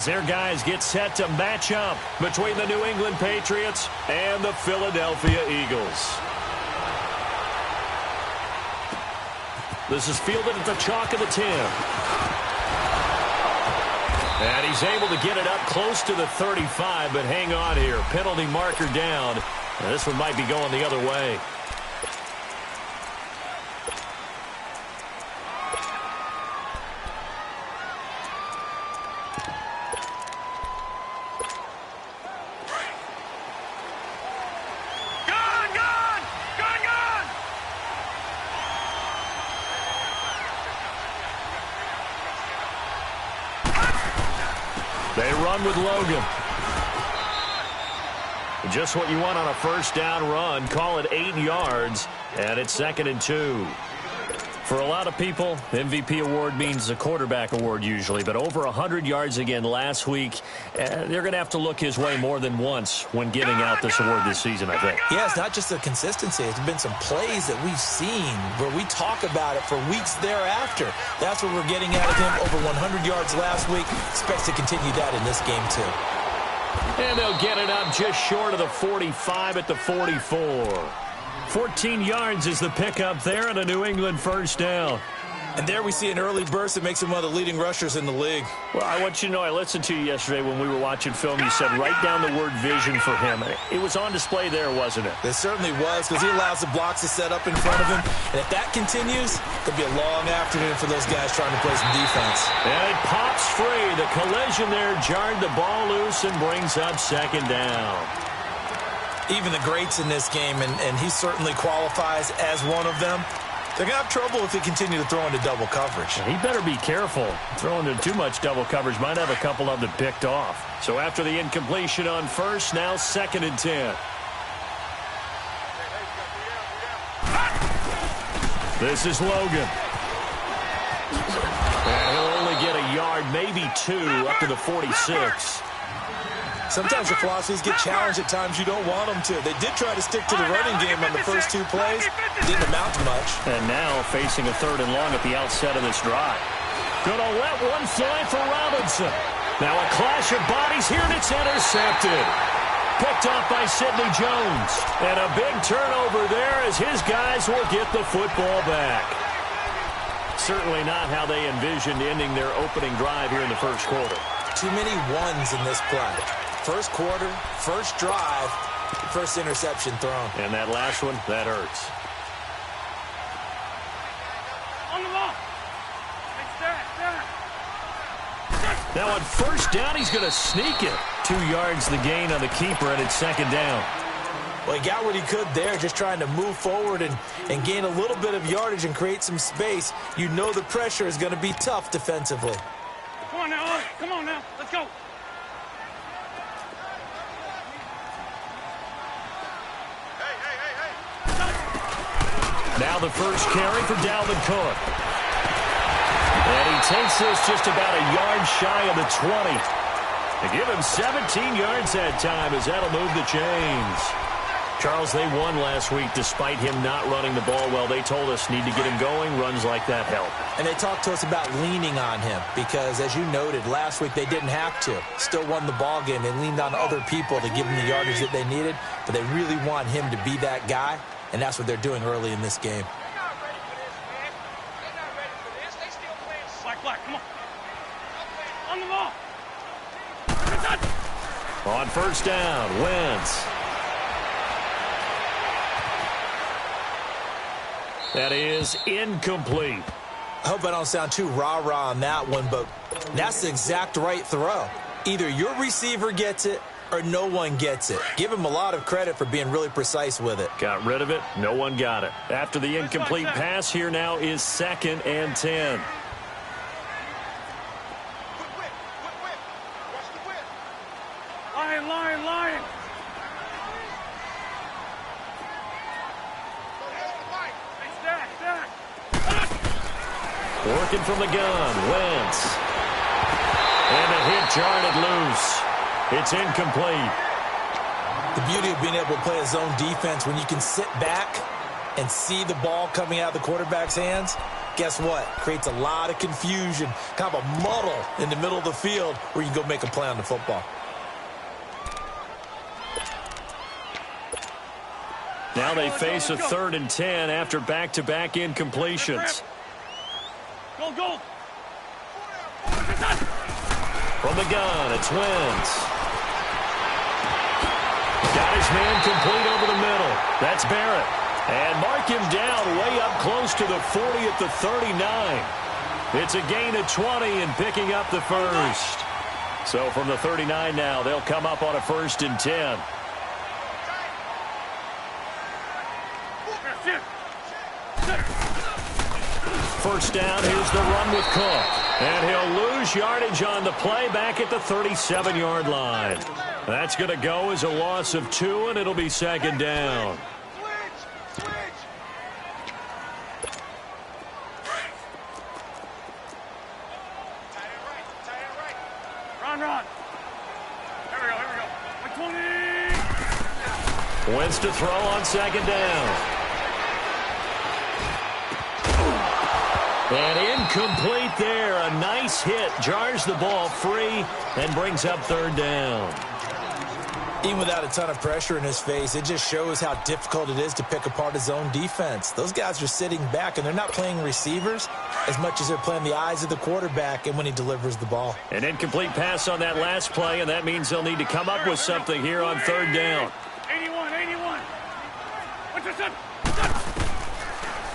their guys get set to match up between the New England Patriots and the Philadelphia Eagles. This is fielded at the chalk of the 10. And he's able to get it up close to the 35, but hang on here. Penalty marker down. Now, this one might be going the other way. They run with Logan. Just what you want on a first down run. Call it 8 yards, and it's 2nd and 2. For a lot of people, MVP award means the quarterback award usually, but over 100 yards again last week, they're going to have to look his way more than once when giving out this award this season, I think. Yeah, it's not just the consistency. It's been some plays that we've seen where we talk about it for weeks thereafter. That's what we're getting out of him. Over 100 yards last week. Expects to continue that in this game, too. And they'll get it up just short of the 45 at the 44. 14 yards is the pickup there and a New England first down. And there we see an early burst that makes him one of the leading rushers in the league. Well, I want you to know, I listened to you yesterday when we were watching film. You said write down the word vision for him. It was on display there, wasn't it? It certainly was, because he allows the blocks to set up in front of him. And if that continues, it'll be a long afternoon for those guys trying to play some defense. And it pops free. The collision there jarred the ball loose and brings up 2nd down. Even the greats in this game, and he certainly qualifies as one of them, they're going to have trouble if they continue to throw into double coverage. He better be careful. Throwing into too much double coverage might have a couple of them picked off. So after the incompletion on first, now 2nd and 10. This is Logan. And he'll only get a yard, maybe 2, up to the 46. Sometimes your philosophies get challenged at times you don't want them to. They did try to stick to the running game on the first 2 plays. Didn't amount to much. And now facing a 3rd and long at the outset of this drive. Gonna let one fly for Robinson. Now a clash of bodies here, and it's intercepted. Picked off by Sidney Jones. And a big turnover there as his guys will get the football back. Certainly not how they envisioned ending their opening drive here in the first quarter. Too many ones in this play. First quarter, first drive, first interception thrown. And that last one, that hurts. On the ball. Now on first down, he's going to sneak it. 2 yards the gain on the keeper, and it's 2nd down. Well, he got what he could there, just trying to move forward and gain a little bit of yardage and create some space. You know the pressure is going to be tough defensively. Come on now, come on now, let's go. Now the first carry for Dalvin Cook. And he takes this just about a yard shy of the 20. They give him 17 yards that time as that'll move the chains. Charles, they won last week despite him not running the ball well. They told us need to get him going. Runs like that help. And they talked to us about leaning on him because, as you noted, last week they didn't have to. Still won the ball game. They leaned on other people to give them the yardage that they needed, but they really want him to be that guy, and that's what they're doing early in this game. Black, come on. On the ball. On first down, Wentz. That is incomplete. I hope I don't sound too rah-rah on that one, but that's the exact right throw. Either your receiver gets it or no one gets it. Give him a lot of credit for being really precise with it. Got rid of it. No one got it. After the incomplete pass, here now is 2nd and 10. Lion. Working from the gun, Wentz. And a hit jarred it loose. It's incomplete. The beauty of being able to play a zone defense when you can sit back and see the ball coming out of the quarterback's hands, guess what? Creates a lot of confusion, kind of a muddle in the middle of the field where you can go make a play on the football. Now they face a 3rd and 10 after back-to-back incompletions. Go, go. From the gun, it's Wentz. Got his man complete over the middle. That's Barrett. And mark him down way up close to the 40 at the 39. It's a gain of 20 and picking up the first. So from the 39 now, they'll come up on a 1st and 10. First down, here's the run with Cook. And he'll lose yardage on the play back at the 37-yard line. That's going to go as a loss of 2, and it'll be 2nd down. Run. Here we go. 120. Wentz to throw on 2nd down. And incomplete there. A nice hit. Jars the ball free and brings up 3rd down. Even without a ton of pressure in his face, it just shows how difficult it is to pick apart his own defense. Those guys are sitting back, and they're not playing receivers as much as they're playing the eyes of the quarterback and when he delivers the ball. An incomplete pass on that last play, and that means they'll need to come up with something here on 3rd down. 81. What's this up?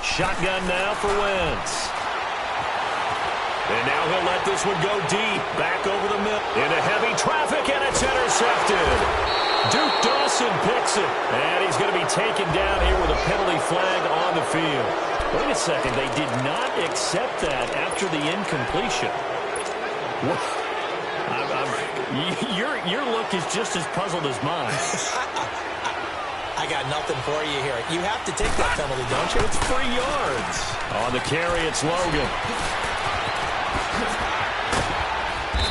Shotgun now for Wentz. And now he'll let this one go deep, back over the middle. Into heavy traffic, and it's intercepted. Duke Dawson picks it, and he's going to be taken down here with a penalty flag on the field. Wait a second, they did not accept that after the incompletion. Your look is just as puzzled as mine. I got nothing for you here. You have to take that penalty, don't you? It's 3 yards. On the carry, it's Logan.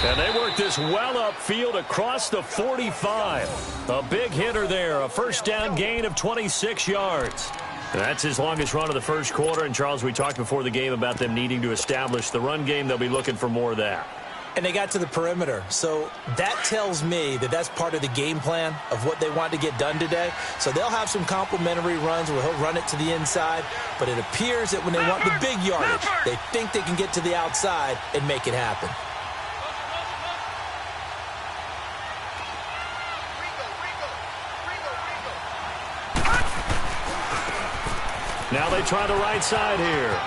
And they work this well upfield across the 45. A big hitter there. A 1st down gain of 26 yards. That's his longest run of the 1st quarter. And, Charles, we talked before the game about them needing to establish the run game. They'll be looking for more of that. And they got to the perimeter. So that tells me that that's part of the game plan of what they want to get done today. So they'll have some complimentary runs where he'll run it to the inside. But it appears that when they want the big yardage, they think they can get to the outside and make it happen. Now they try the right side here.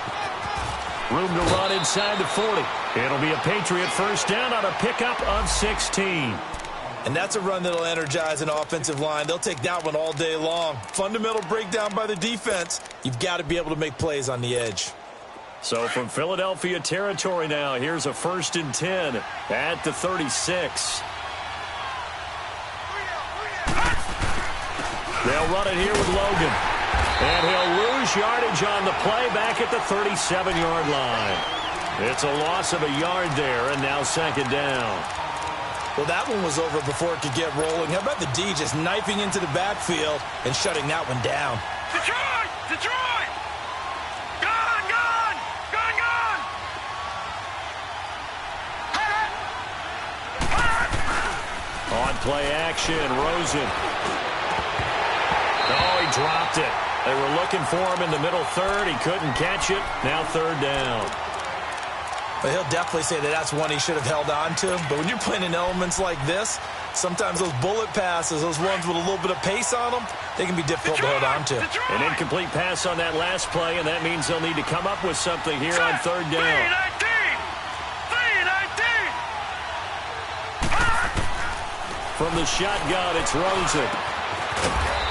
Room to run inside the 40. It'll be a Patriot 1st down on a pickup of 16. And that's a run that'll energize an offensive line. They'll take that one all day long. Fundamental breakdown by the defense. You've got to be able to make plays on the edge. So from Philadelphia territory now, here's a 1st and 10 at the 36. They'll run it here with Logan. And he'll lose yardage on the play back at the 37-yard line. It's a loss of a yard there, and now 2nd down. Well, that one was over before it could get rolling. How about the D just knifing into the backfield and shutting that one down? Detroit! Gone! On play action, Rosen. Oh, he dropped it. They were looking for him in the middle 3rd. He couldn't catch it. Now 3rd down. But he'll definitely say that that's one he should have held on to. But when you're playing in elements like this, sometimes those bullet passes, those ones with a little bit of pace on them, they can be difficult to hold on to. An incomplete pass on that last play, and that means they'll need to come up with something here on 3rd down. 3-19! From the shotgun, it's Rosen.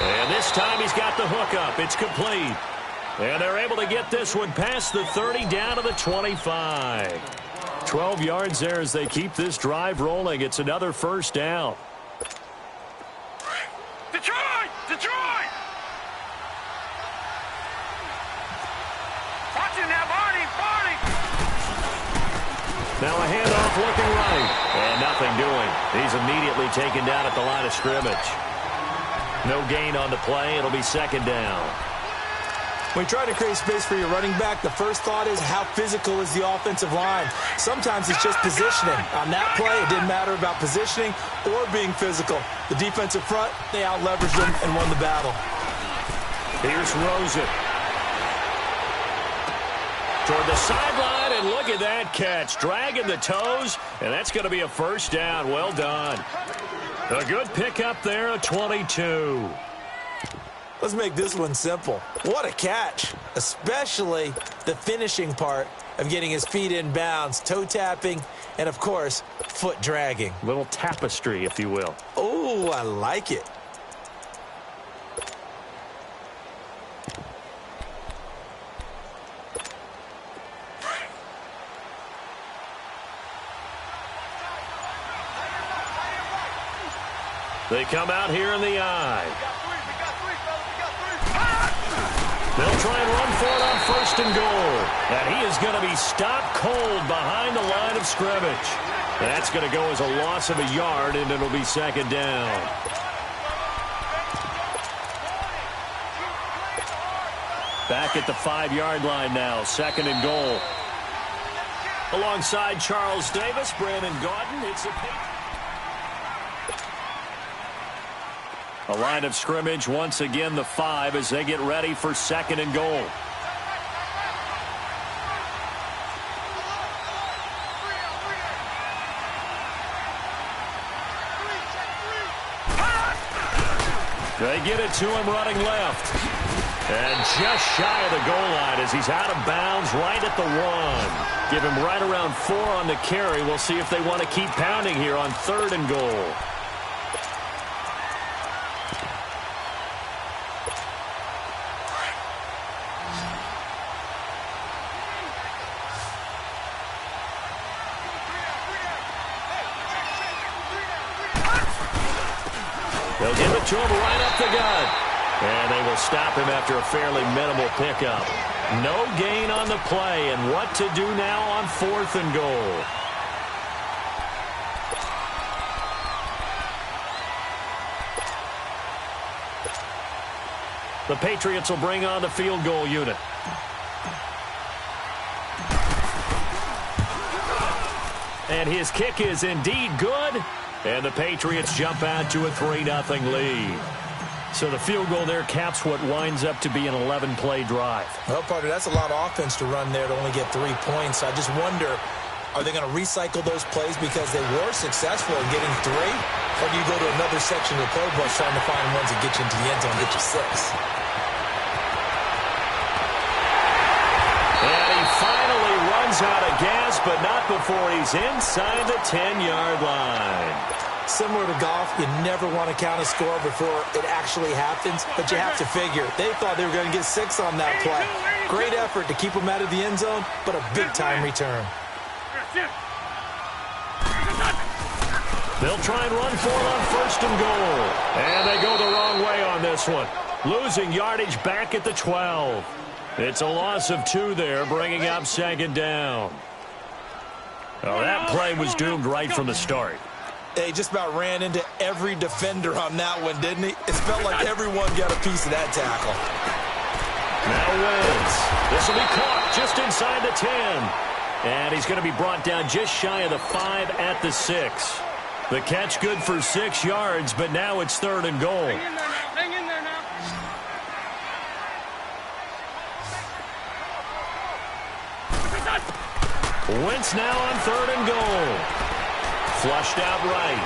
And this time he's got the hook up. It's complete. And they're able to get this one past the 30 down to the 25. 12 yards there as they keep this drive rolling. It's another 1st down. Detroit! Watch him now, Barney! Now a handoff looking right. And nothing doing. He's immediately taken down at the line of scrimmage. No gain on the play. It'll be 2nd down. When you try to create space for your running back, the first thought is how physical is the offensive line. Sometimes it's just positioning. On that play, it didn't matter about positioning or being physical. The defensive front, they out-leveraged them and won the battle. Here's Rosen. Toward the sideline, and look at that catch. Dragging the toes, and that's going to be a first down. Well done. A good pickup there, a 22. Let's make this one simple. What a catch, especially the finishing part of getting his feet in bounds, toe tapping, and, of course, foot dragging. Little tapestry, if you will. Oh, I like it. They come out here in the eye. They'll try and run for it on first and goal. And he is going to be stopped cold behind the line of scrimmage. That's going to go as a loss of a yard, and it'll be second down. Back at the 5-yard line now, second and goal. Alongside Charles Davis, Brandon Gaudin, it's a line of scrimmage, once again the 5 as they get ready for second and goal. They get it to him running left. And just shy of the goal line as he's out of bounds right at the 1. Give him right around 4 on the carry. We'll see if they want to keep pounding here on third and goal. They'll give it to him right up the gut. And they will stop him after a fairly minimal pickup. No gain on the play, and what to do now on fourth and goal. The Patriots will bring on the field goal unit. And his kick is indeed good. And the Patriots jump out to a 3-0 lead. So the field goal there caps what winds up to be an 11-play drive. Well, partner, that's a lot of offense to run there to only get 3 points. I just wonder, are they going to recycle those plays because they were successful in getting 3? Or do you go to another section of the playbook trying to find ones that get you into the end zone and get you 6? And he finally runs out of gas, but not before he's inside the 10-yard line. Similar to golf, you never want to count a score before it actually happens, but you have to figure. They thought they were going to get 6 on that play. Great effort to keep them out of the end zone, but a big-time return. They'll try and run for it on first and goal. And they go the wrong way on this one. Losing yardage back at the 12. It's a loss of 2 there, bringing up second down. Oh, that play was doomed right from the start. He just about ran into every defender on that one, didn't he? It felt like everyone got a piece of that tackle. Now Wentz. This will be caught just inside the 10. And he's going to be brought down just shy of the 5 at the 6. The catch good for 6 yards, but now it's third and goal. Hang in there now. Wentz now on third and goal. Flushed out right.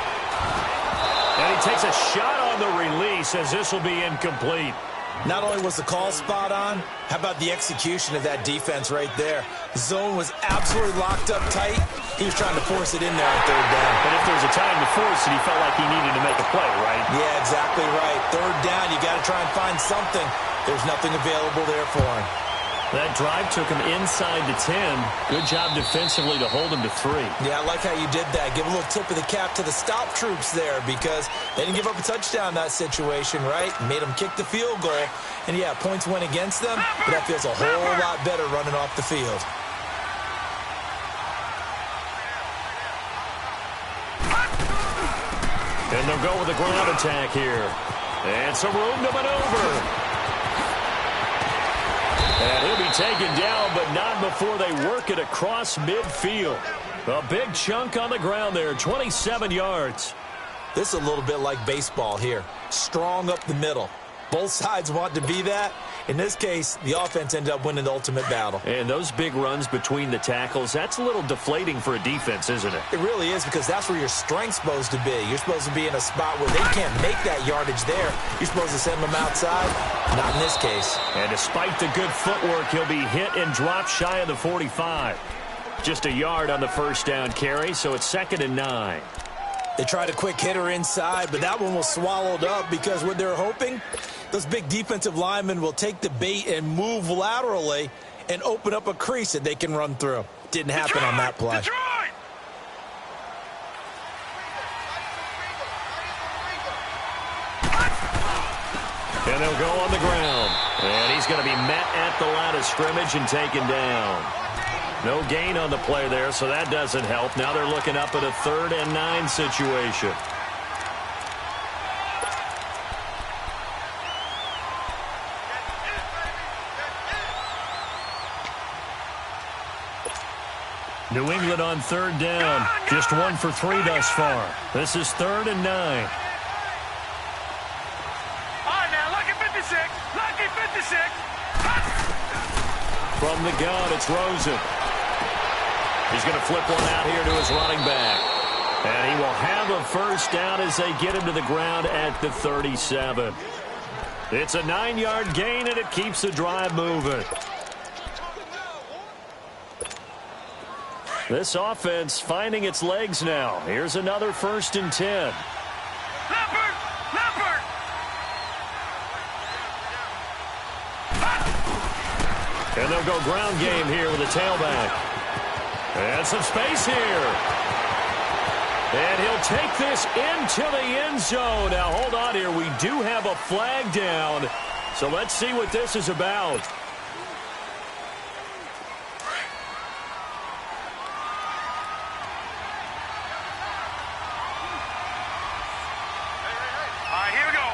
And he takes a shot on the release as this will be incomplete. Not only was the call spot on, how about the execution of that defense right there? The zone was absolutely locked up tight. He was trying to force it in there on third down. But if there's a time to force it, he felt like he needed to make a play, right? Yeah, exactly right. Third down, you got to try and find something. There's nothing available there for him. That drive took him inside the 10. Good job defensively to hold him to 3. Yeah, I like how you did that. Give a little tip of the cap to the stop troops there because they didn't give up a touchdown in that situation, right? Made them kick the field goal. And, yeah, points went against them, but that feels a whole lot better running off the field. And they'll go with a ground attack here. And some room to maneuver. And he'll be taken down, but not before they work it across midfield. A big chunk on the ground there, 27 yards. This is a little bit like baseball here. Strong up the middle. Both sides want to be that. In this case, the offense ended up winning the ultimate battle. And those big runs between the tackles, that's a little deflating for a defense, isn't it? It really is, because that's where your strength's supposed to be. You're supposed to be in a spot where they can't make that yardage there. You're supposed to send them outside. Not in this case. And despite the good footwork, he'll be hit and dropped shy of the 45. Just a yard on the first down carry, so it's 2nd and 9. They tried a quick hitter inside, but that one was swallowed up because what they're hoping, those big defensive linemen will take the bait and move laterally and open up a crease that they can run through. Didn't happen on that play. And they'll go on the ground. And he's going to be met at the line of scrimmage and taken down. No gain on the play there, so that doesn't help. Now they're looking up at a 3rd and 9 situation. New England on 3rd down. Just 1 for 3 thus far. This is 3rd and 9. All right, now, lucky 56. Lucky 56. From the gun, it's Rosen. He's going to flip one out here to his running back. And he will have a first down as they get him to the ground at the 37. It's a 9-yard gain, and it keeps the drive moving. This offense finding its legs now. Here's another 1st and 10. Leopard! Leopard! And they'll go ground game here with a tailback. And some space here. And he'll take this into the end zone. Now, hold on here. We do have a flag down. So let's see what this is about. All right, here we go.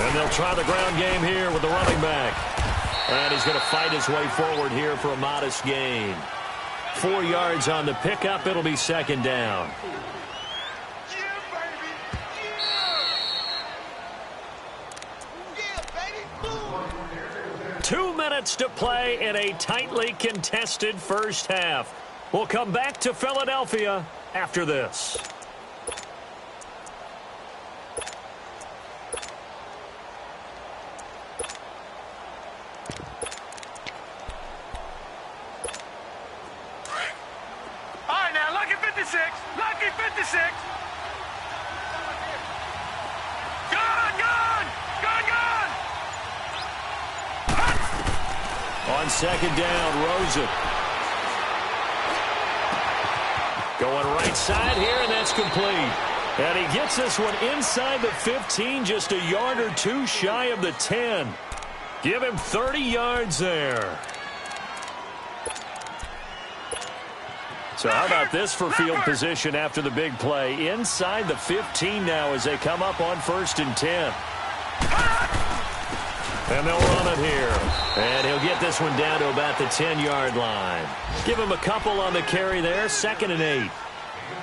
And they'll try the ground game here with the running back. And he's going to fight his way forward here for a modest gain. 4 yards on the pickup. It'll be 2nd down. Yeah, baby. Yeah, baby. 2 minutes to play in a tightly contested first half. We'll come back to Philadelphia after this. Lucky 56. Gone. On 2nd down, Rosen. Going right side here, and that's complete. And he gets this one inside the 15, just a yard or 2 shy of the 10. Give him 30 yards there. So how about this for field position after the big play? Inside the 15 now as they come up on 1st and 10. And they'll run it here. And he'll get this one down to about the 10-yard line. Give him a couple on the carry there, 2nd and 8.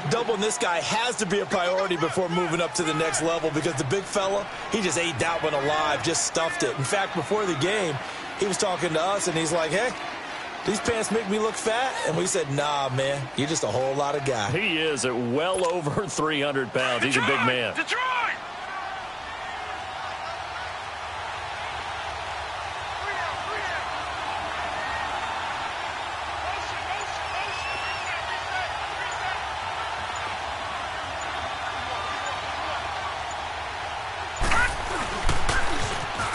Doubling this guy has to be a priority before moving up to the next level, because the big fella, he just ate that one alive, just stuffed it. In fact, before the game, he was talking to us, and he's like, hey, these pants make me look fat? And we said, nah, man, you're just a whole lot of guy. He is at well over 300 pounds. He's a big man. Detroit!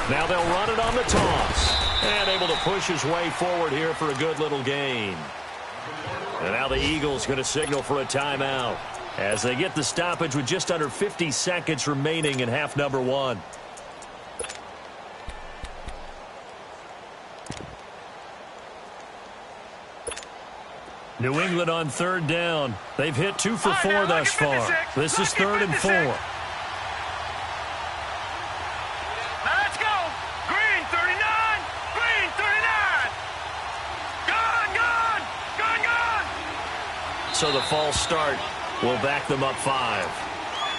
Now they'll run it on the toss. And able to push his way forward here for a good little gain. And now the Eagles going to signal for a timeout as they get the stoppage with just under 50 seconds remaining in half number 1. New England on 3rd down. They've hit 2 for 4 thus far. This is 3rd and 4. so the false start will back them up 5.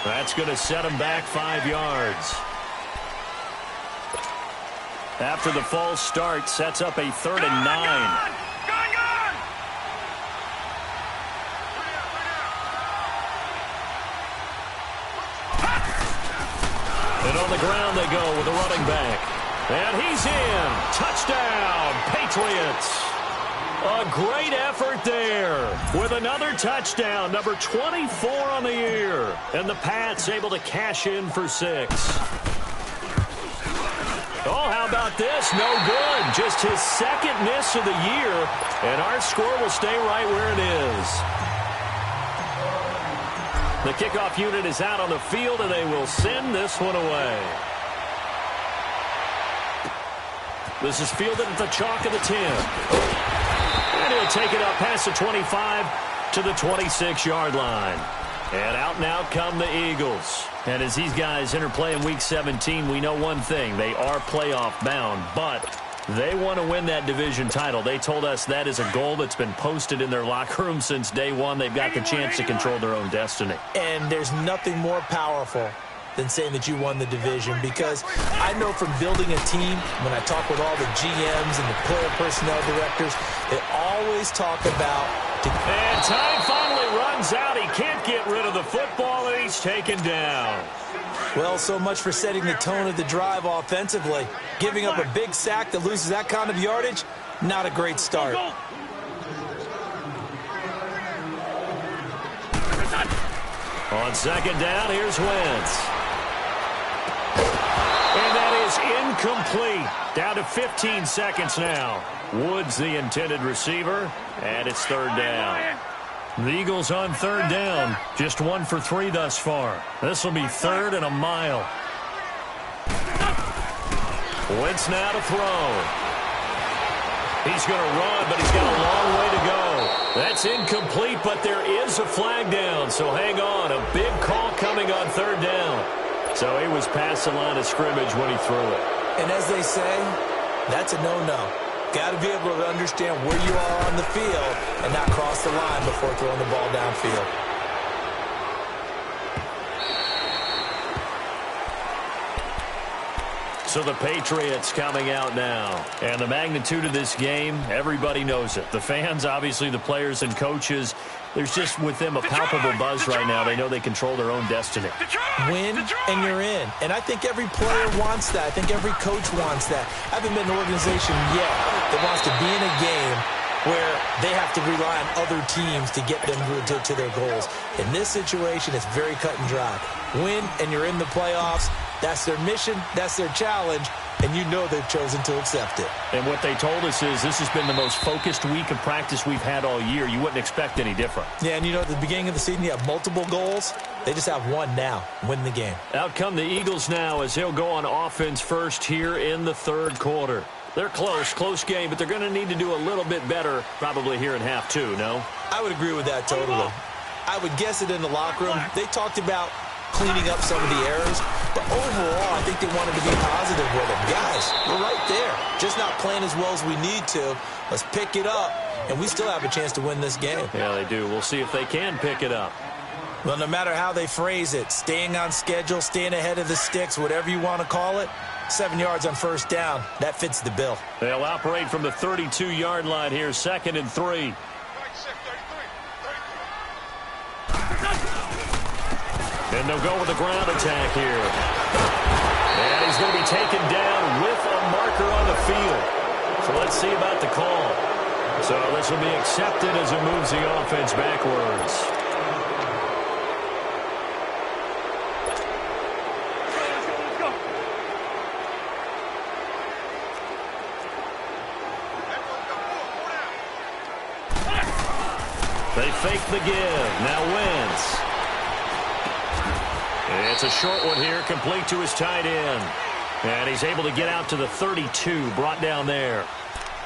That's going to set them back 5 yards. After the false start, sets up a 3rd and 9. And on the ground they go with a running back. And he's in. Touchdown, Patriots. A great effort there with another touchdown, number 24 on the year. And the Pats able to cash in for 6. Oh, how about this? No good. Just his 2nd miss of the year. And our score will stay right where it is. The kickoff unit is out on the field, and they will send this one away. This is fielded at the chalk of the 10. And he'll take it up past the 25 to the 26-yard line. And out now come the Eagles. And as these guys interplay in Week 17, we know one thing. They are playoff bound, but they want to win that division title. They told us that is a goal that's been posted in their locker room since day one. They've got the chance to control their own destiny. And there's nothing more powerful than saying that you won the division, because I know from building a team, when I talk with all the GMs and the player personnel directors, they always talk about... And time finally runs out. He can't get rid of the football, and he's taken down. Well, so much for setting the tone of the drive offensively. Giving up a big sack that loses that kind of yardage, not a great start. On 2nd down, here's Wentz. And that is incomplete. Down to 15 seconds now. Woods the intended receiver, and it's 3rd down. The Eagles on 3rd down. Just 1 for 3 thus far. This will be 3rd and a mile. Wentz now to throw. He's going to run, but he's got a long way to go. That's incomplete, but there is a flag down, so hang on. A big call coming on 3rd down. So he was past the line of scrimmage when he threw it. And as they say, that's a no-no. Got to be able to understand where you are on the field and not cross the line before throwing the ball downfield. So the Patriots coming out now. And the magnitude of this game, everybody knows it. The fans, obviously the players and coaches, there's just with them a palpable buzz right now. They know they control their own destiny. Win and you're in. And I think every player wants that. I think every coach wants that. I haven't been an organization yet that wants to be in a game where they have to rely on other teams to get them to their goals. In this situation, it's very cut and dry. Win and you're in the playoffs. That's their mission. That's their challenge. And you know they've chosen to accept it. And what they told us is this has been the most focused week of practice we've had all year. You wouldn't expect any different. Yeah, and you know, at the beginning of the season, you have multiple goals. They just have one now, win the game. Out come the Eagles now as he'll go on offense first here in the 3rd quarter. They're close game, but they're going to need to do a little bit better probably here in half 2, no? I would agree with that totally. I would guess it in the locker room. They talked about cleaning up some of the errors, but overall, I think they wanted to be positive with them. Guys, we're right there. Just not playing as well as we need to. Let's pick it up, and we still have a chance to win this game. Yeah, they do. We'll see if they can pick it up. Well, no matter how they phrase it, staying on schedule, staying ahead of the sticks, whatever you want to call it, 7 yards on 1st down, that fits the bill. They'll operate from the 32-yard line here, 2nd and 3. And they'll go with the ground attack here. And he's going to be taken down with a marker on the field. So let's see about the call. So this will be accepted as it moves the offense backwards. They fake the give. Now Wentz. It's a short one here, complete to his tight end. And he's able to get out to the 32, brought down there.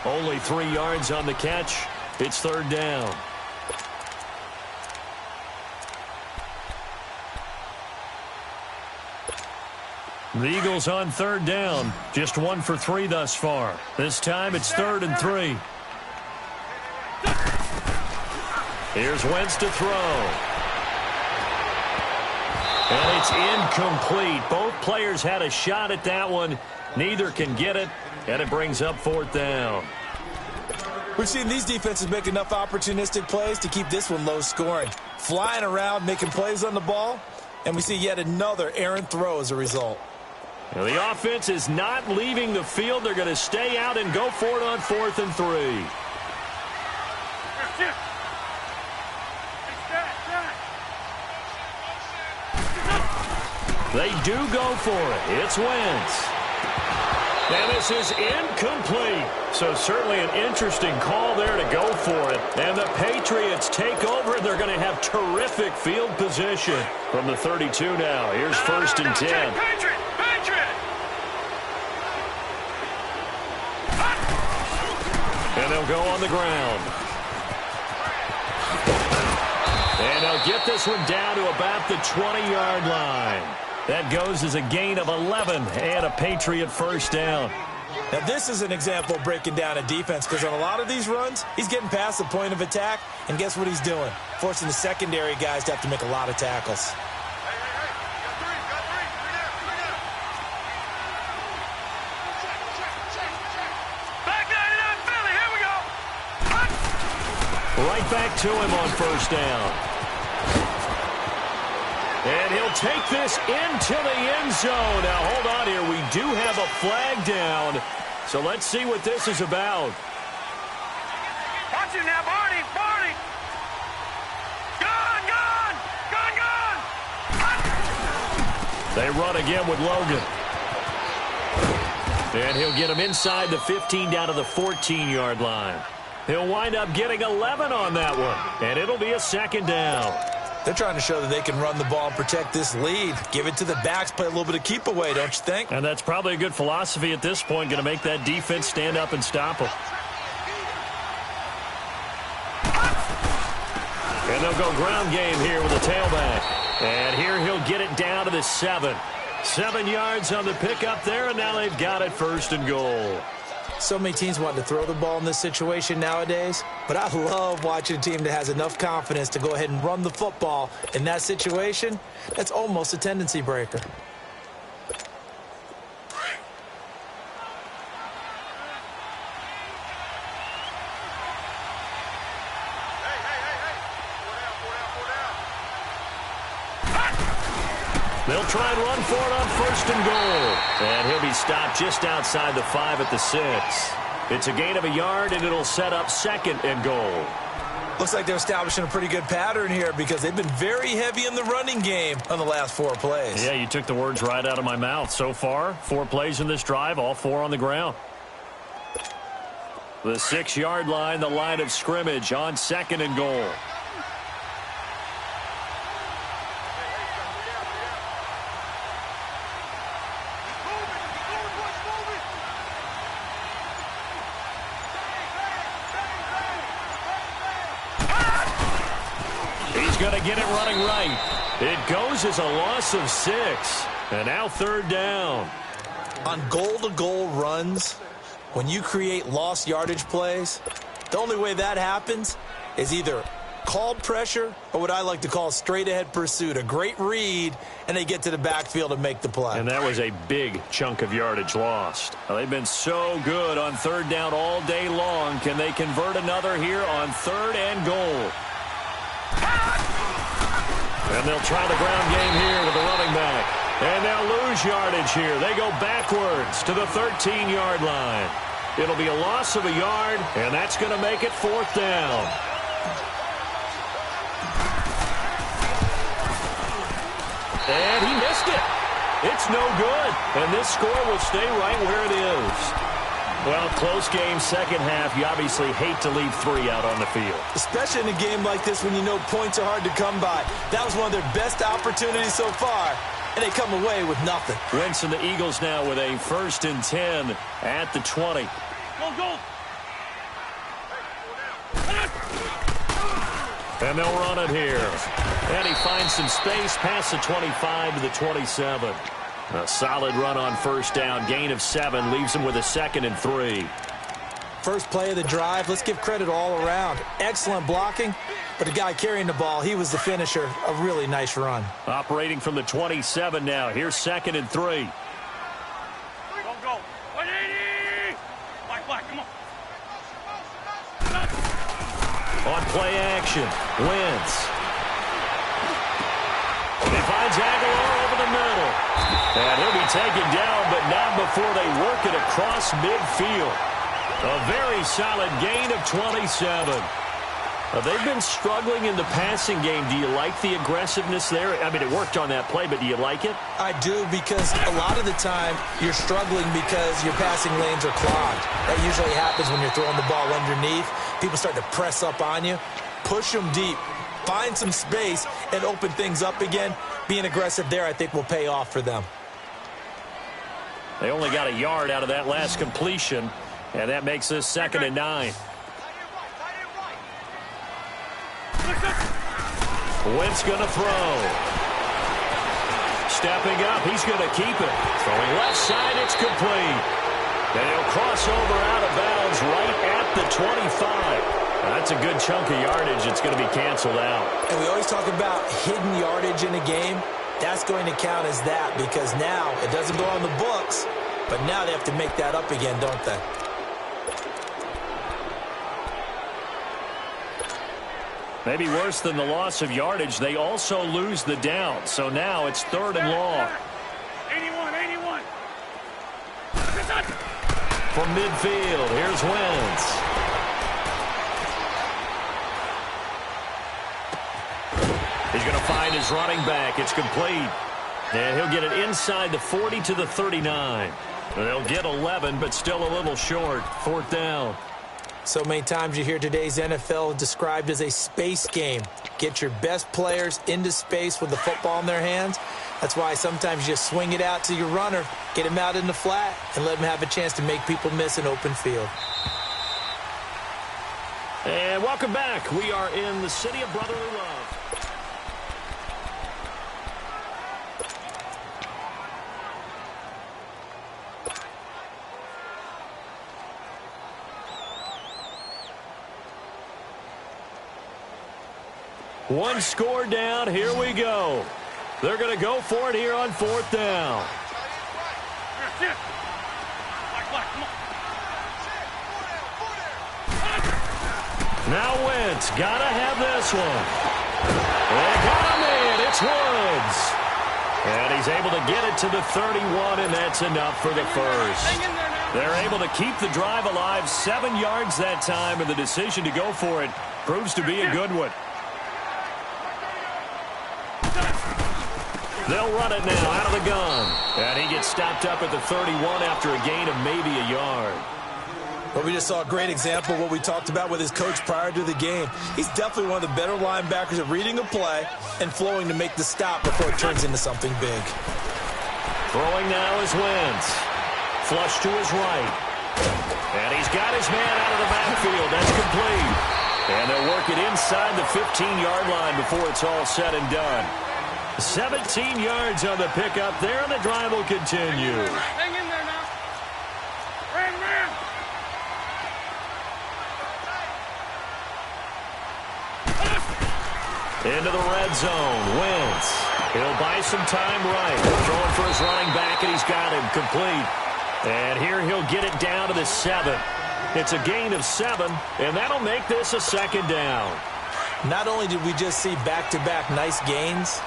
Only 3 yards on the catch. It's 3rd down. The Eagles on 3rd down. Just 1 for 3 thus far. This time it's 3rd and 3. Here's Wentz to throw. And it's incomplete. Both players had a shot at that one. Neither can get it, and it brings up 4th down. We've seen these defenses make enough opportunistic plays to keep this one low scoring. Flying around, making plays on the ball, and we see yet another errant throw as a result. Now the offense is not leaving the field. They're going to stay out and go for it on 4th and 3. They do go for it. It's Wentz. And this is incomplete. So certainly an interesting call there to go for it. And the Patriots take over, and they're going to have terrific field position from the 32 now. Here's 1st and 10. Patriot! And they'll go on the ground. And they'll get this one down to about the 20-yard line. That goes as a gain of 11 and a Patriot 1st down. Now, this is an example of breaking down a defense, because on a lot of these runs, he's getting past the point of attack, and guess what he's doing? Forcing the secondary guys to have to make a lot of tackles. Right back to him on 1st down. And he'll take this into the end zone. Now, hold on here. We do have a flag down. So let's see what this is about. Watch it now, Barney! Gone! They run again with Logan. And he'll get him inside the 15 down to the 14-yard line. He'll wind up getting 11 on that one. And it'll be a 2nd down. They're trying to show that they can run the ball and protect this lead. Give it to the backs, play a little bit of keep away, don't you think? And that's probably a good philosophy at this point, going to make that defense stand up and stop them. And they'll go ground game here with the tailback. And here he'll get it down to the 7. 7 yards on the pickup there, and now they've got it 1st and goal. So many teams want to throw the ball in this situation nowadays, but I love watching a team that has enough confidence to go ahead and run the football. In that situation, that's almost a tendency breaker. They'll try and run for it on 1st and goal. And he'll be stopped just outside the 5 at the 6. It's a gain of a yard, and it'll set up 2nd and goal. Looks like they're establishing a pretty good pattern here, because they've been very heavy in the running game on the last 4 plays. Yeah, you took the words right out of my mouth. So far, 4 plays in this drive, all 4 on the ground. The 6-yard line, the line of scrimmage on 2nd and goal. Going to get it running right. It goes as a loss of 6. And now 3rd down. On goal-to-goal runs, when you create lost yardage plays, the only way that happens is either called pressure or what I like to call straight-ahead pursuit. A great read, and they get to the backfield and make the play. And that was a big chunk of yardage lost. Well, they've been so good on 3rd down all day long. Can they convert another here on 3rd and goal? And they'll try the ground game here with the running back. And they'll lose yardage here. They go backwards to the 13-yard line. It'll be a loss of a yard, and that's going to make it 4th down. And he missed it. It's no good. And this score will stay right where it is. Well, close game, 2nd half. You obviously hate to leave 3 out on the field. Especially in a game like this when you know points are hard to come by. That was one of their best opportunities so far, and they come away with nothing. Wentz and the Eagles now with a 1st and 10 at the 20. Go! And they'll run it here. And he finds some space past the 25 to the 27. A solid run on 1st down. Gain of 7 leaves him with a 2nd and 3. First play of the drive, let's give credit all around. Excellent blocking, But the guy carrying the ball, he was the finisher. A really nice run. Operating from the 27 now. Here's 2nd and 3. Go. 180! Black, come on. On play action, Wentz. He finds Aguilar over the middle. And he'll be taken down, but not before they work it across midfield. A very solid gain of 27. They've been struggling in the passing game. Do you like the aggressiveness there? I mean, it worked on that play, but do you like it? I do, because a lot of the time you're struggling because your passing lanes are clogged. That usually happens when you're throwing the ball underneath. People start to press up on you. Push them deep. Find some space and open things up again. Being aggressive there, I think, will pay off for them. They only got a yard out of that last completion, and that makes this 2nd and 9. Wentz going to throw. Stepping up, he's going to keep it. Throwing left side, it's complete. And he'll cross over out of bounds right at the 25. That's a good chunk of yardage. It's going to be canceled out. And we always talk about hidden yardage in a game. That's going to count as that, because now it doesn't go on the books, but now they have to make that up again, don't they? Maybe worse than the loss of yardage, they also lose the down. So now it's 3rd and long. 81. From midfield, here's Wentz. He's going to find his running back. It's complete. And he'll get it inside the 40 to the 39. They'll get 11, but still a little short. 4th down. So many times you hear today's NFL described as a space game. Get your best players into space with the football in their hands. That's why sometimes you just swing it out to your runner, get him out in the flat, and let him have a chance to make people miss an open field. And welcome back. We are in the city of brotherly love. One score down. Here we go. They're going to go for it here on 4th down. Black, come on. Now Wentz got to have this one. They got him in. It's Woods. And he's able to get it to the 31, and that's enough for the first. They're able to keep the drive alive. 7 yards that time, and the decision to go for it proves to be a good one. They'll run it now out of the gun. And he gets stopped up at the 31 after a gain of maybe a yard. Well, we just saw a great example of what we talked about with his coach prior to the game. He's definitely one of the better linebackers at reading a play and flowing to make the stop before it turns into something big. Throwing now is Wentz. Flush to his right. And he's got his man out of the backfield. That's complete. And they'll work it inside the 15-yard line before it's all said and done. 17 yards on the pickup there, and the drive will continue. Hang in there now. Ram. Into the red zone. Wentz. He'll buy some time right. Throwing for his running back, and he's got him complete. And here he'll get it down to the 7. It's a gain of 7, and that'll make this a 2nd down. Not only did we just see back-to-back nice gains,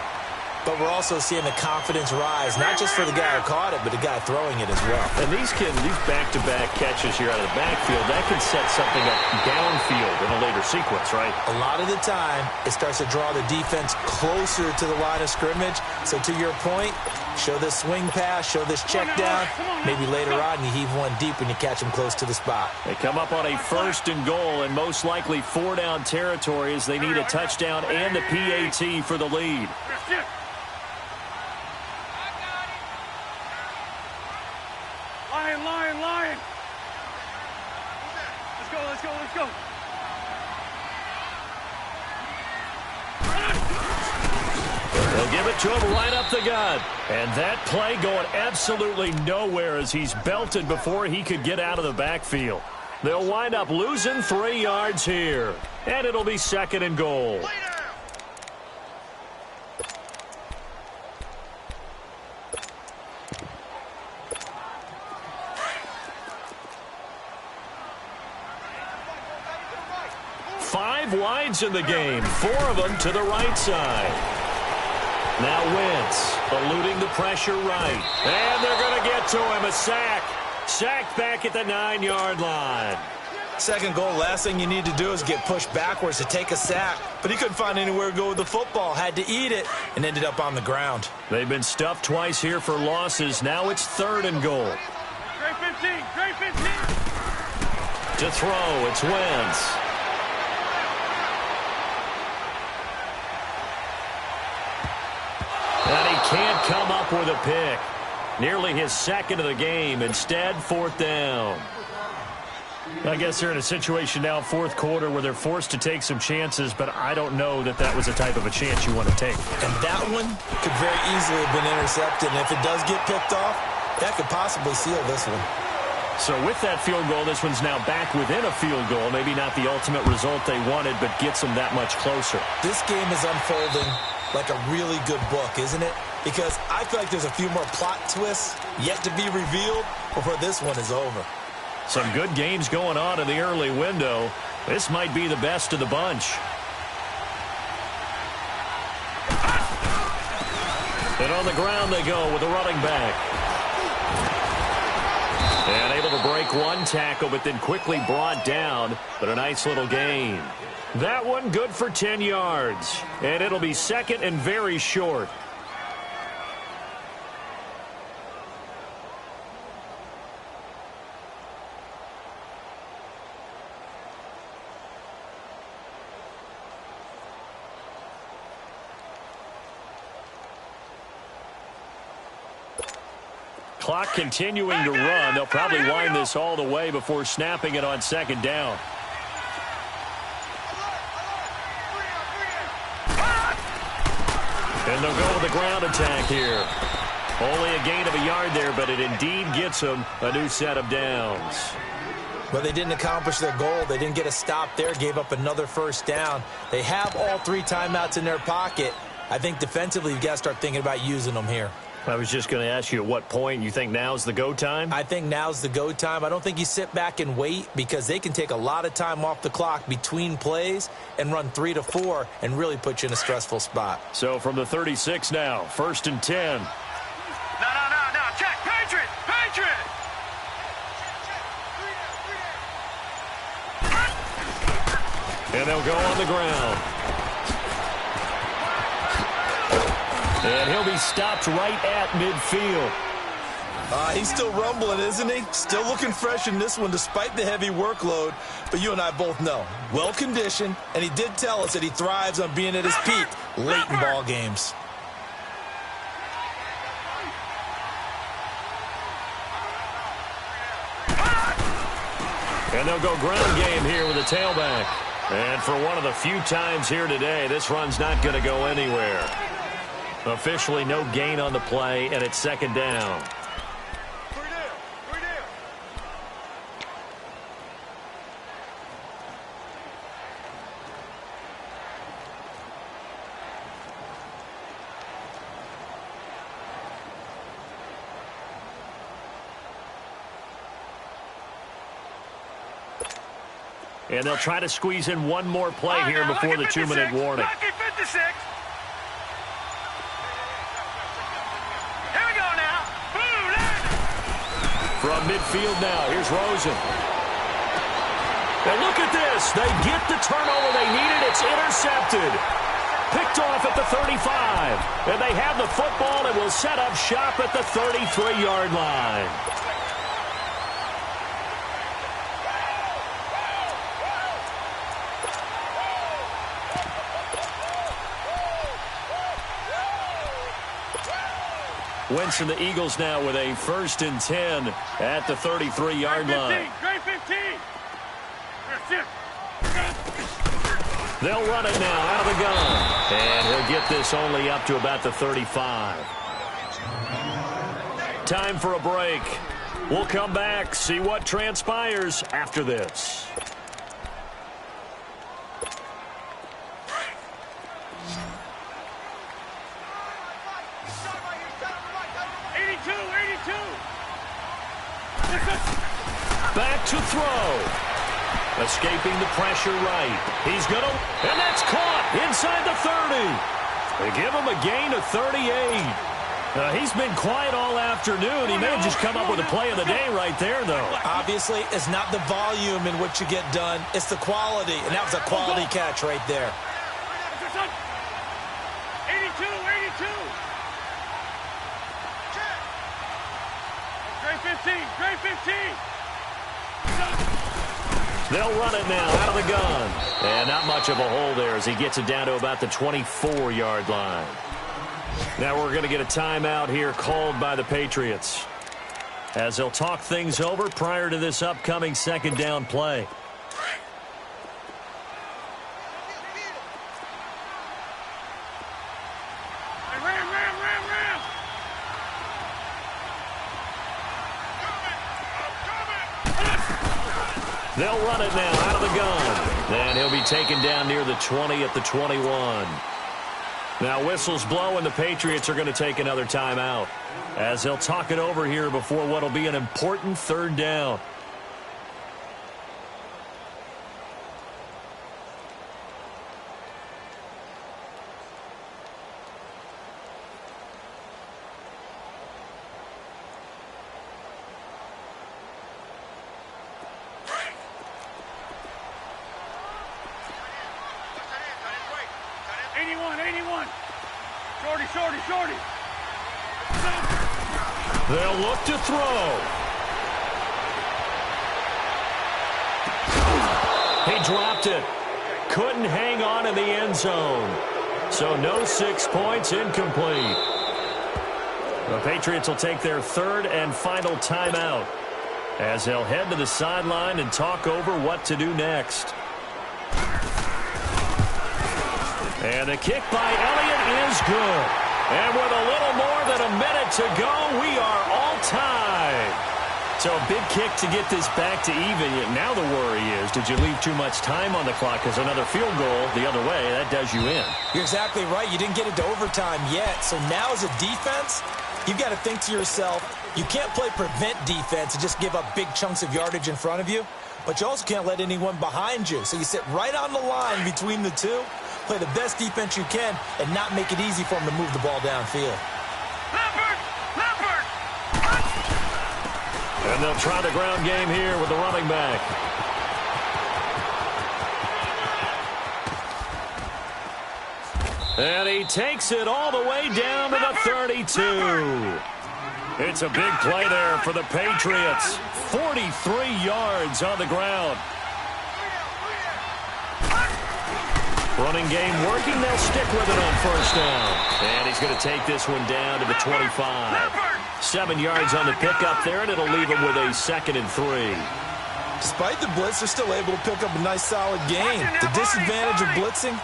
but we're also seeing the confidence rise, not just for the guy who caught it, but the guy throwing it as well. And these back-to-back catches here out of the backfield, that can set something up downfield in a later sequence, right? A lot of the time, it starts to draw the defense closer to the line of scrimmage. So to your point, show this swing pass, show this check down. Maybe later on you heave one deep when you catch him close to the spot. They come up on a 1st and goal, and most likely 4-down territory as they need a touchdown and a PAT for the lead. Lion. Let's go. They'll give it to him right up the gut. And that play going absolutely nowhere as he's belted before he could get out of the backfield. They'll wind up losing 3 yards here. And it'll be 2nd and goal. 5 wides in the game, 4 of them to the right side. Now Wentz eluding the pressure right. And they're going to get to him, a sack. Sacked back at the 9-yard line. 2nd goal, last thing you need to do is get pushed backwards to take a sack. But he couldn't find anywhere to go with the football. Had to eat it and ended up on the ground. They've been stuffed twice here for losses. Now it's 3rd and goal. Great 15, great 15. To throw, it's Wentz. And he can't come up with a pick. Nearly his 2nd of the game. Instead, 4th down. I guess they're in a situation now, 4th quarter, where they're forced to take some chances, but I don't know that that was the type of a chance you want to take. And that one could very easily have been intercepted. And if it does get picked off, that could possibly seal this one. So with that field goal, this one's now back within a field goal. Maybe not the ultimate result they wanted, but gets them that much closer. This game is unfolding like a really good book, isn't it? Because I feel like there's a few more plot twists yet to be revealed before this one is over. Some good games going on in the early window. This might be the best of the bunch. And on the ground they go with a running back. And able to break one tackle, but then quickly brought down. But a nice little gain. That one good for 10 yards. And it'll be 2nd and very short. Clock continuing to run. They'll probably wind this all the way before snapping it on 2nd down. And they'll go with the ground attack here. Only a gain of a yard there, but it indeed gets them a new set of downs. But they didn't accomplish their goal. They didn't get a stop there, gave up another 1st down. They have all 3 timeouts in their pocket. I think defensively you've got to start thinking about using them here. I was just going to ask you at what point you think now's the go time? I think now's the go time. I don't think you sit back and wait because they can take a lot of time off the clock between plays and run 3 to 4 and really put you in a stressful spot. So from the 36 now, 1st and 10. No. Check. Patriot. And they'll go on the ground. And he'll be stopped right at midfield. He's still rumbling, isn't he? Still looking fresh in this one despite the heavy workload. But you and I both know, well-conditioned, and he did tell us that he thrives on being at his peak late in ball games. And they'll go ground game here with a tailback. And for one of the few times here today, this run's not going to go anywhere. Officially no gain on the play, and it's 2nd down. And they'll try to squeeze in one more play here before the 2-minute warning. Lucky 56. Here we go now. From midfield now, here's Rosen. And look at this. They get the turnover they needed. It's intercepted. Picked off at the 35. And they have the football and will set up shop at the 33-yard line. Wentz and the Eagles now with a 1st and 10 at the 33-yard line. Great 15. They'll run it now out of the gun. And he'll get this only up to about the 35. Time for a break. We'll come back, see what transpires after this. Back to throw. Escaping the pressure right. He's going to, and that's caught inside the 30. They give him a gain of 38. He's been quiet all afternoon. He may have just come up with a play of the day right there, though. Obviously, it's not the volume in which you get done. It's the quality, and that was a quality catch right there. 82, 82. Great 15, great 15. They'll run it now out of the gun. And not much of a hole there as he gets it down to about the 24-yard line. Now we're going to get a timeout here called by the Patriots, as they'll talk things over prior to this upcoming second down play. Ram. They'll run it now out of the gun. And he'll be taken down near the 20 at the 21. Now whistles blow, and the Patriots are going to take another timeout, as they'll talk it over here before what will be an important third down. Shorty. They'll look to throw. He dropped it. Couldn't hang on in the end zone. So no 6 points, incomplete. The Patriots will take their third and final timeout, as they'll head to the sideline and talk over what to do next. And the kick by Elliott is good. And with a little more than a minute to go, we are all tied. So a big kick to get this back to even. Now the worry is, did you leave too much time on the clock? Because another field goal the other way, that does you in. You're exactly right. You didn't get it to overtime yet. So now as a defense, you've got to think to yourself, you can't play prevent defense and just give up big chunks of yardage in front of you. But you also can't let anyone behind you. So you sit right on the line between the two, play the best defense you can, and not make it easy for them to move the ball downfield. Leopard! And they'll try the ground game here with the running back. And he takes it all the way down to the 32. It's a big play there for the Patriots. 43 yards on the ground. Running game working. They'll stick with it on first down. And he's going to take this one down to the 25. 7 yards on the pickup there, and it'll leave him with a 2nd and 3. Despite the blitz, they're still able to pick up a nice, solid gain. The disadvantage of blitzing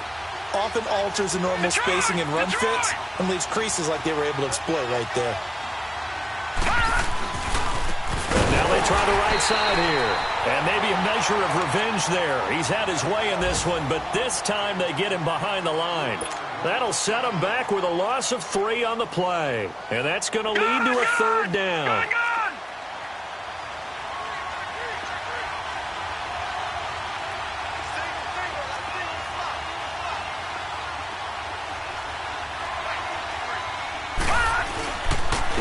often alters the normal spacing and run fits and leaves creases like they were able to exploit right there. Now they try the right side here. And maybe a measure of revenge there. He's had his way in this one, but this time they get him behind the line. That'll set him back with a loss of 3 on the play. And that's going to lead to a third down.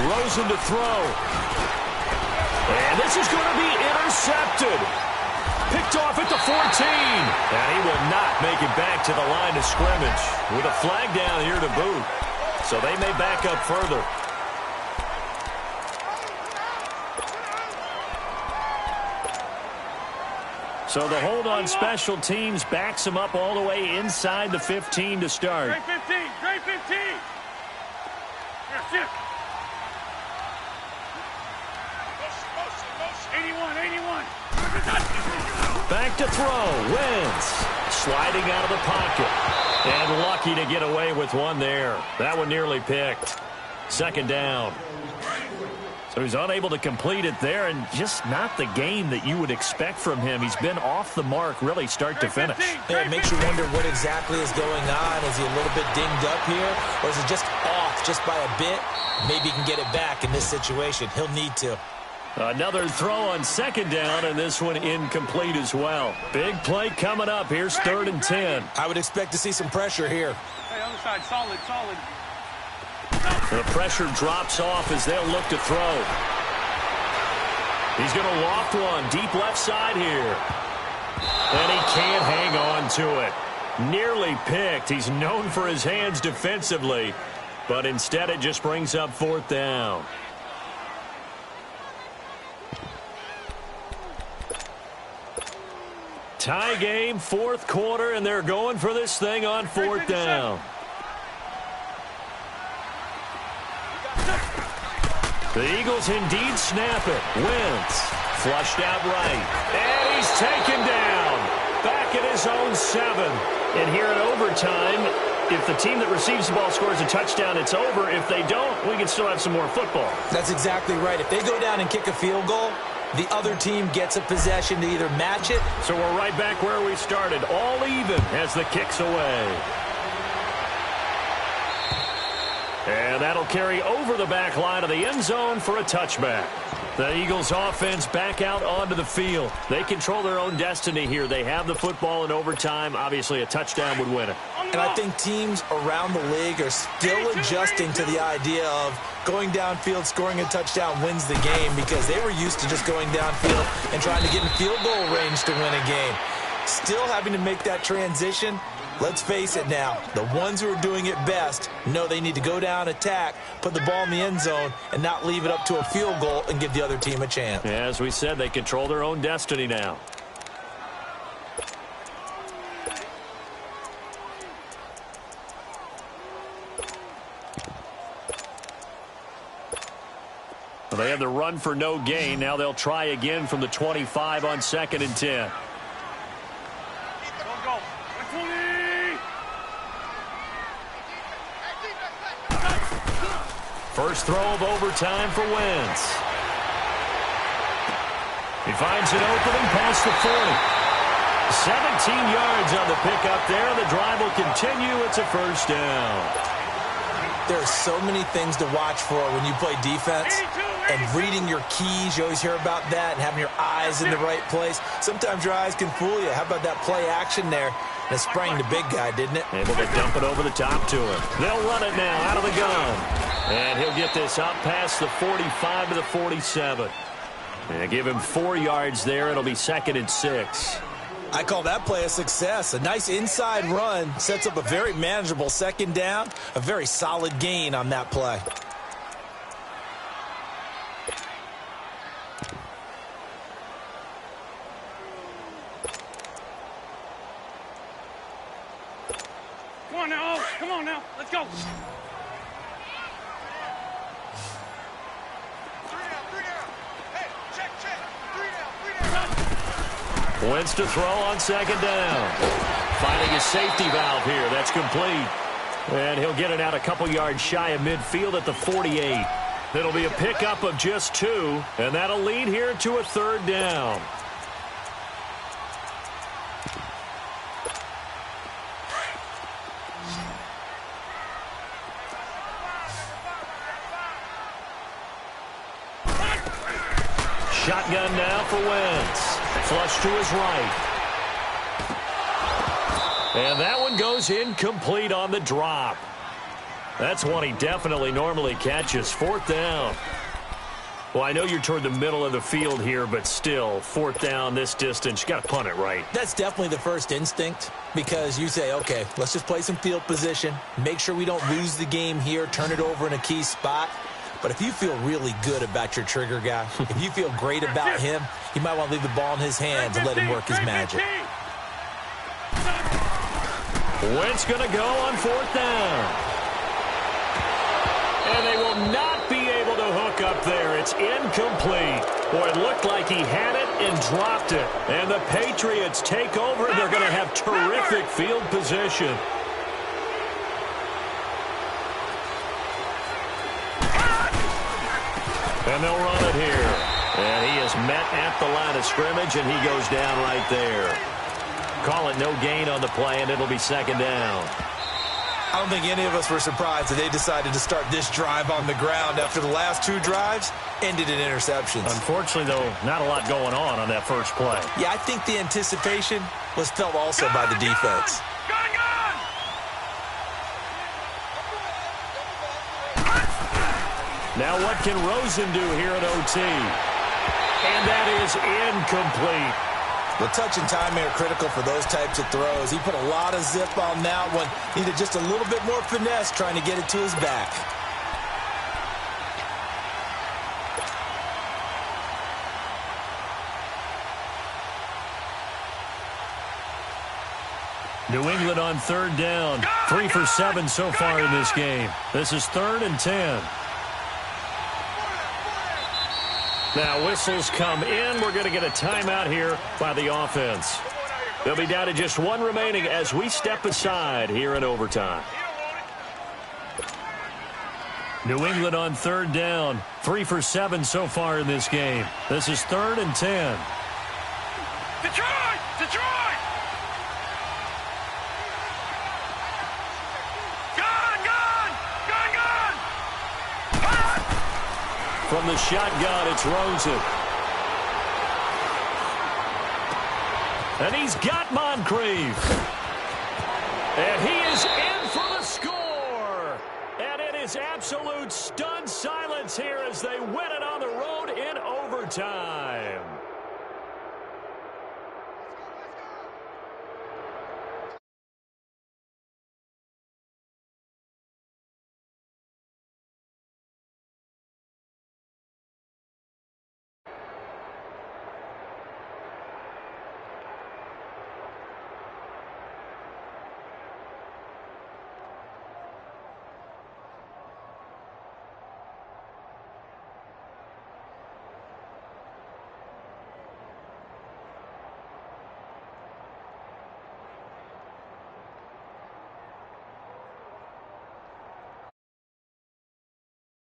Rosen to throw. And this is going to be intercepted. Picked off at the 14. And he will not make it back to the line of scrimmage with a flag down here to boot. So they may back up further. So the hold on special teams backs him up all the way inside the 15 to start. Great 15, great 15. Yes. 81. Back to throw. Wentz sliding out of the pocket. And lucky to get away with one there. That one nearly picked. 2nd down. So he's unable to complete it there, and just not the game that you would expect from him. He's been off the mark really start to finish. Yeah, it makes you wonder what exactly is going on. Is he a little bit dinged up here, or is it just off just by a bit? Maybe he can get it back in this situation. He'll need to. Another throw on second down, and this one incomplete as well. Big play coming up. Here's 3rd and 10. I would expect to see some pressure here. Hey, other side, solid, solid. The pressure drops off as they'll look to throw. He's going to loft one deep left side here. And he can't hang on to it. Nearly picked. He's known for his hands defensively, but instead it just brings up 4th down. Tie game, 4th quarter, and they're going for this thing on 4th down. The Eagles indeed snap it. Wentz flushed out right. And he's taken down. Back at his own 7. And here in overtime, if the team that receives the ball scores a touchdown, it's over. If they don't, we can still have some more football. That's exactly right. If they go down and kick a field goal, the other team gets a possession to either match it. So we're right back where we started, all even as the kick's away. And that'll carry over the back line of the end zone for a touchback. The Eagles offense back out onto the field. They control their own destiny here. They have the football in overtime. Obviously, a touchdown would win it. And I think teams around the league are still adjusting to the idea of going downfield, scoring a touchdown wins the game, because they were used to just going downfield and trying to get in field goal range to win a game. Still having to make that transition. Let's face it now, the ones who are doing it best know they need to go down, attack, put the ball in the end zone, and not leave it up to a field goal and give the other team a chance. As we said, they control their own destiny now. Well, they have the run for no gain. Now they'll try again from the 25 on 2nd and 10. Go. 20. First throw of overtime for Wentz. He finds an opening past the 40. 17 yards on the pickup there. The drive will continue. It's a first down. There are so many things to watch for when you play defense. And reading your keys, you always hear about that, and having your eyes in the right place. Sometimes your eyes can fool you. How about that play action there? And it sprang the big guy, didn't it? Able to dump it over the top to him. They'll run it now out of the gun. And he'll get this up past the 45 to the 47. And give him 4 yards there. It'll be 2nd and 6. I call that play a success. A nice inside run sets up a very manageable 2nd down. A very solid gain on that play. Come on now. Let's go. 3 down. Hey, check. 3 down. Wentz to throw on 2nd down. Finding a safety valve here. That's complete. And he'll get it out a couple yards shy of midfield at the 48. It'll be a pickup of just 2, and that'll lead here to a 3rd down. Shotgun now for Wentz. Flush to his right. And that one goes incomplete on the drop. That's one he definitely normally catches. 4th down. Well, I know you're toward the middle of the field here, but still, 4th down this distance, you got to punt it right. That's definitely the first instinct, because you say, okay, let's just play some field position, make sure we don't lose the game here, turn it over in a key spot. But if you feel really good about your trigger guy, if you feel great about him, you might want to leave the ball in his hands and let him work his magic. Wentz going to go on 4th down. And they will not be able to hook up there. It's incomplete. Boy, it looked like he had it and dropped it. And the Patriots take over. They're going to have terrific field position. And they'll run it here. And he is met at the line of scrimmage, and he goes down right there. Call it no gain on the play, and it'll be 2nd down. I don't think any of us were surprised that they decided to start this drive on the ground after the last 2 drives ended in interceptions. Unfortunately, though, not a lot going on that first play. Yeah, I think the anticipation was felt also by the defense. Now what can Rosen do here at OT? And that is incomplete. The touch and timing are critical for those types of throws. He put a lot of zip on that one. Needed just a little bit more finesse trying to get it to his back. New England on 3rd down. 3 for 7 so far in this game. This is 3rd and 10. Now whistles come in. We're going to get a timeout here by the offense. They'll be down to just 1 remaining as we step aside here in overtime. New England on 3rd down. 3 for 7 so far in this game. This is 3rd and 10. Detroit! Detroit! From the shotgun, it's Rosen. And he's got Moncrief. And he is in for the score. And it is absolute stunned silence here as they win it on the road in overtime.